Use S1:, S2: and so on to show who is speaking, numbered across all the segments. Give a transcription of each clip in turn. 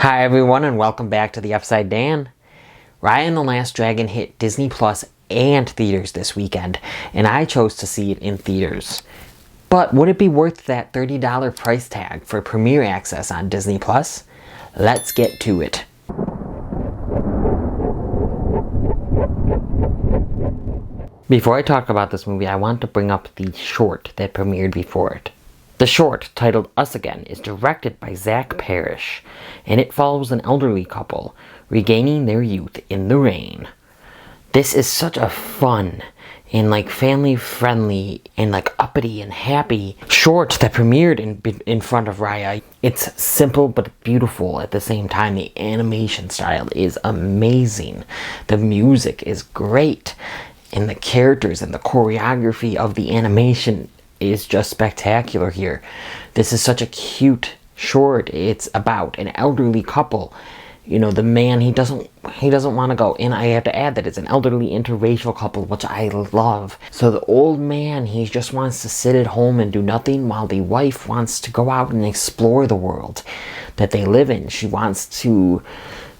S1: Hi everyone and welcome back to the Upside Dan. Raya and the Last Dragon hit Disney Plus and theaters this weekend, and I chose to see it in theaters. But would it be worth that $30 price tag for premiere access on Disney Plus? Let's get to it. Before I talk about this movie, I want to bring up the short that premiered before it. The short, titled Us Again, is directed by Zach Parrish, and it follows an elderly couple regaining their youth in the rain. This is such a fun and family-friendly and uppity and happy short that premiered in front of Raya. It's simple but beautiful at the same time. The animation style is amazing. The music is great. And the characters and the choreography of the animation is just spectacular here. This is such a cute short. It's about an elderly couple. You know, the man, he doesn't want to go. And I have to add that it's an elderly interracial couple, which I love. So the old man, he just wants to sit at home and do nothing, while the wife wants to go out and explore the world that they live in. She wants to,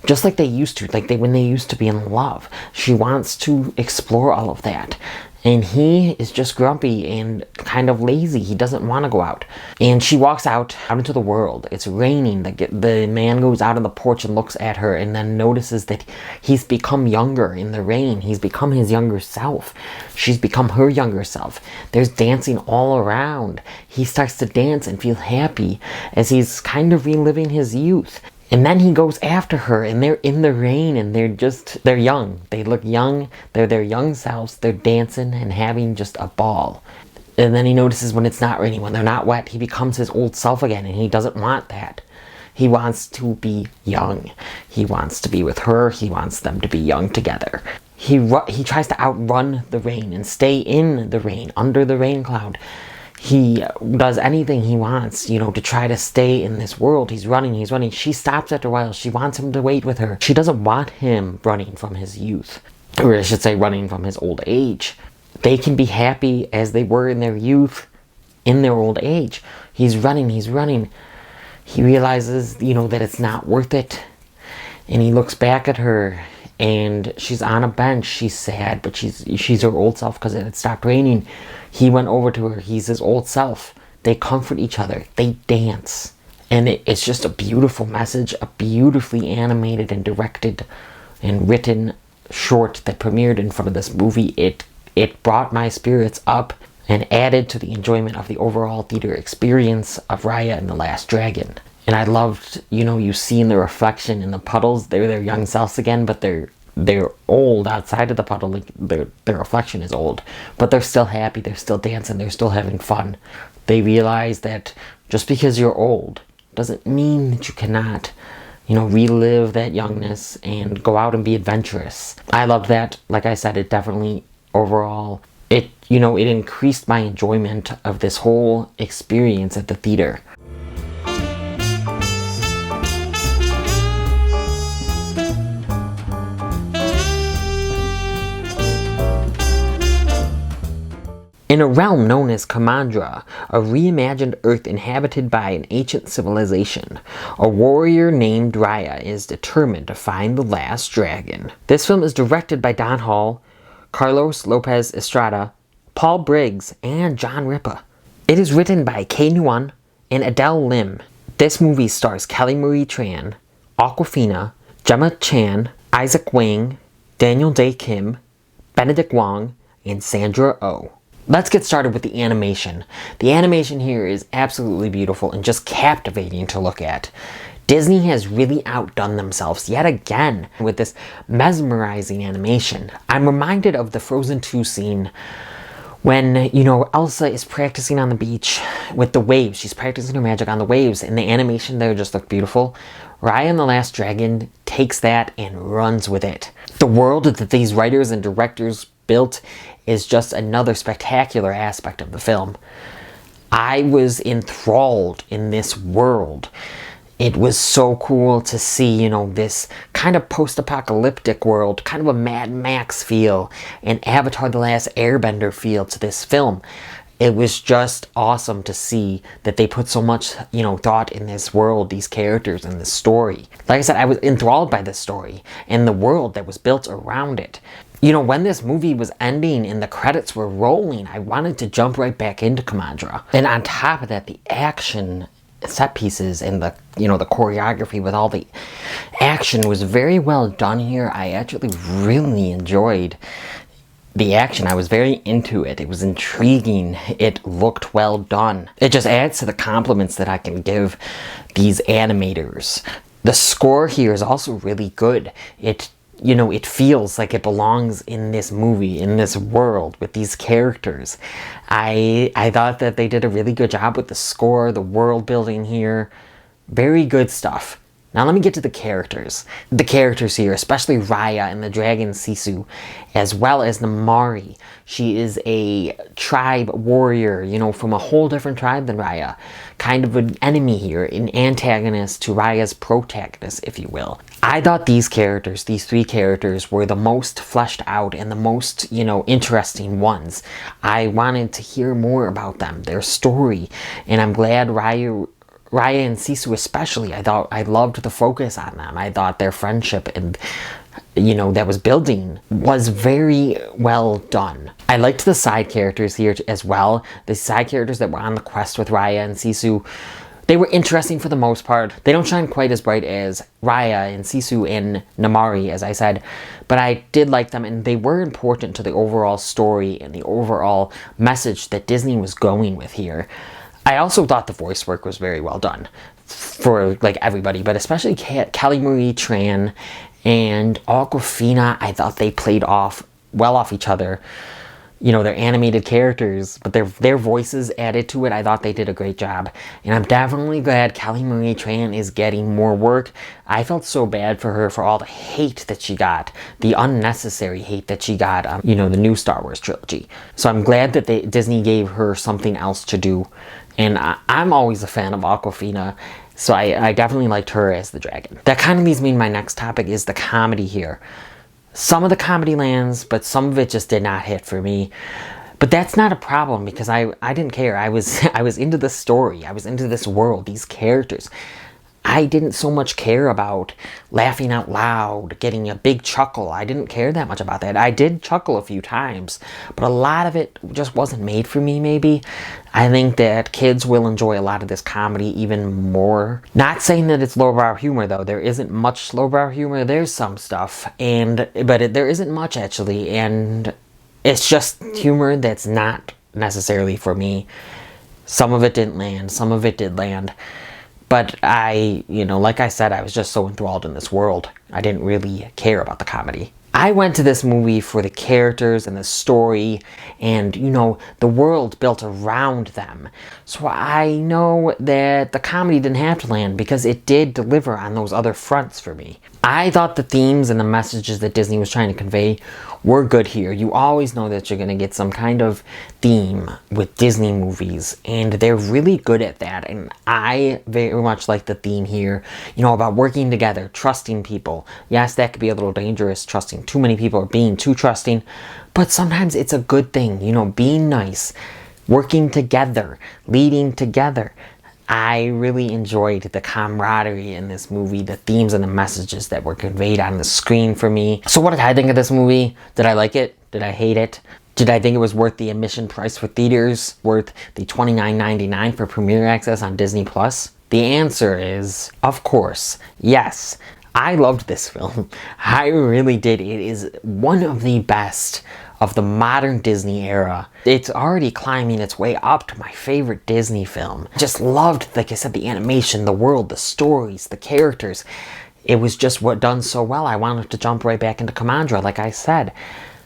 S1: just like they used to, when they used to be in love. She wants to explore all of that. And he is just grumpy and kind of lazy. He doesn't want to go out. And she walks out into the world. It's raining. The man goes out on the porch and looks at her and then notices that he's become younger in the rain. He's become his younger self. She's become her younger self. There's dancing all around. He starts to dance and feel happy as he's kind of reliving his youth. And then he goes after her, and they're in the rain, and they're young. They look young. They're their young selves. They're dancing and having just a ball. And then he notices when it's not raining, when they're not wet, he becomes his old self again, and he doesn't want that. He wants to be young. He wants to be with her. He wants them to be young together. He tries to outrun the rain and stay in the rain, under the rain cloud. He does anything he wants, to try to stay in this world. He's running. She stops after a while. She wants him to wait with her. She doesn't want him running from his youth. Or I should say running from his old age. They can be happy as they were in their youth, in their old age. He's running. He realizes, that it's not worth it. And he looks back at her, and she's on a bench. She's sad, but she's her old self because it had stopped raining. He went over to her. He's his old self. They comfort each other. They dance. And it's just a beautiful message, a beautifully animated and directed and written short that premiered in front of this movie. It brought my spirits up and added to the enjoyment of the overall theater experience of Raya and the Last Dragon. And I loved, you see in the reflection in the puddles, they're their young selves again, but they're old outside of the puddle. Their reflection is old, but they're still happy. They're still dancing. They're still having fun. They realize that just because you're old doesn't mean that you cannot, relive that youngness and go out and be adventurous. I loved that. Like I said, it definitely overall, it increased my enjoyment of this whole experience at the theater. In a realm known as Kumandra, a reimagined Earth inhabited by an ancient civilization, a warrior named Raya is determined to find the last dragon. This film is directed by Don Hall, Carlos López Estrada, Paul Briggs, and John Ripa. It is written by Nguyen and Adele Lim. This movie stars Kelly Marie Tran, Awkwafina, Gemma Chan, Izaac Wang, Dae Kim, Benedict Wong, and Sandra Oh. Let's get started with the animation. The animation here is absolutely beautiful and just captivating to look at. Disney has really outdone themselves yet again with this mesmerizing animation. I'm reminded of the Frozen 2 scene when, Elsa is practicing on the beach with the waves. She's practicing her magic on the waves, and the animation there just looked beautiful. Raya and the Last Dragon takes that and runs with it. The world that these writers and directors built is just another spectacular aspect of the film. I was enthralled in this world. It was so cool to see, this kind of post-apocalyptic world, kind of a Mad Max feel, and Avatar: The Last Airbender feel to this film. It was just awesome to see that they put so much, thought in this world, these characters, and this story. Like I said, I was enthralled by this story and the world that was built around it. When this movie was ending and the credits were rolling, I wanted to jump right back into Kumandra. And on top of that, the action set pieces and the choreography with all the action was very well done here. I actually really enjoyed the action. I was very into it. It was intriguing. It looked well done. It just adds to the compliments that I can give these animators. The score here is also really good. It feels like it belongs in this movie, in this world, with these characters. I thought that they did a really good job with the score, the world building here. Very good stuff. Now let me get to the characters. The characters here, especially Raya and the dragon Sisu, as well as Namari. She is a tribe warrior, from a whole different tribe than Raya. Kind of an enemy here, an antagonist to Raya's protagonist, if you will. I thought these three characters, were the most fleshed out and the most, interesting ones. I wanted to hear more about them, their story, and I'm glad Raya and Sisu especially, I loved the focus on them. I thought their friendship and, that was building was very well done. I liked the side characters here as well. The side characters that were on the quest with Raya and Sisu, they were interesting for the most part. They don't shine quite as bright as Raya and Sisu and Namari, as I said, but I did like them, and they were important to the overall story and the overall message that Disney was going with here. I also thought the voice work was very well done for everybody, but especially Kelly Marie Tran and Awkwafina. I thought they played off each other. They're animated characters, but their voices added to it. I thought they did a great job, and I'm definitely glad Kelly Marie Tran is getting more work. I felt so bad for her for all the hate that she got, the unnecessary hate that she got on, the new Star Wars trilogy. So I'm glad that Disney gave her something else to do. And I'm always a fan of Awkwafina, so I definitely liked her as the dragon. That kind of leads me to my next topic, is the comedy here. Some of the comedy lands, but some of it just did not hit for me. But that's not a problem, because I didn't care. I was into the story. I was into this world, these characters. I didn't so much care about laughing out loud, getting a big chuckle. I didn't care that much about that. I did chuckle a few times, but a lot of it just wasn't made for me, maybe. I think that kids will enjoy a lot of this comedy even more. Not saying that it's lowbrow humor, though. There isn't much lowbrow humor. There's some stuff, but there isn't much, actually, and it's just humor that's not necessarily for me. Some of it didn't land. Some of it did land. But like I said, I was just so enthralled in this world. I didn't really care about the comedy. I went to this movie for the characters and the story and, the world built around them. So I know that the comedy didn't have to land because it did deliver on those other fronts for me. I thought the themes and the messages that Disney was trying to convey were good here. You always know that you're going to get some kind of theme with Disney movies, and they're really good at that. And I very much like the theme here, about working together, trusting people. Yes, that could be a little dangerous, trusting too many people or being too trusting, but sometimes it's a good thing, being nice, working together, leading together. I really enjoyed the camaraderie in this movie, the themes and the messages that were conveyed on the screen for me. So what did I think of this movie? Did I like it? Did I hate it? Did I think it was worth the admission price for theaters? Worth the $29.99 for premiere access on Disney+? The answer is, of course, yes. I loved this film. I really did. It is one of the best of the modern Disney era. It's already climbing its way up to my favorite Disney film. Just loved, like I said, the animation, the world, the stories, the characters. It was just done so well. I wanted to jump right back into Kumandra, like I said.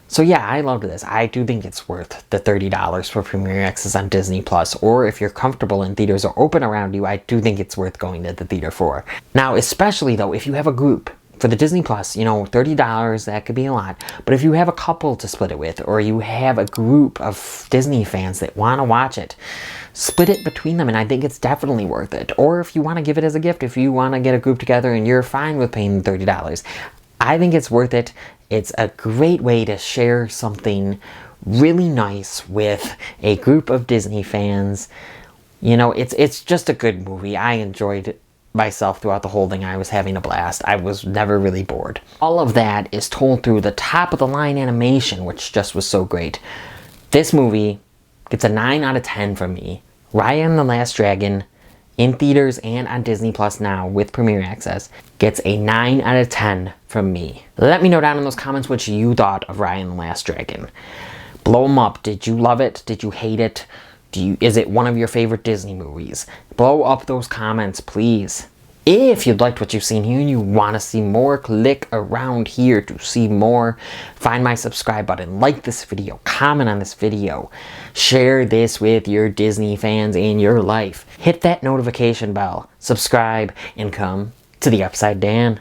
S1: So yeah, I loved this. I do think it's worth the $30 for premiere access on Disney+, or if you're comfortable and theaters are open around you, I do think it's worth going to the theater for. Now, especially though, if you have a group, for the Disney+, $30, that could be a lot. But if you have a couple to split it with, or you have a group of Disney fans that want to watch it, split it between them, and I think it's definitely worth it. Or if you want to give it as a gift, if you want to get a group together and you're fine with paying $30, I think it's worth it. It's a great way to share something really nice with a group of Disney fans. You know, it's just a good movie. I enjoyed myself throughout the whole thing. I was having a blast. I was never really bored. All of that is told through the top of the line animation, which just was so great. This movie gets a 9 out of 10 from me. Raya and the Last Dragon, in theaters and on Disney Plus now with Premiere Access, gets a 9 out of 10 from me. Let me know down in those comments what you thought of Raya and the Last Dragon. Blow them up. Did you love it? Did you hate it? Is it one of your favorite Disney movies? Blow up those comments, please. If you liked what you've seen here and you want to see more, click around here to see more. Find my subscribe button, like this video, comment on this video, share this with your Disney fans in your life. Hit that notification bell, subscribe, and come to the Upside Dan.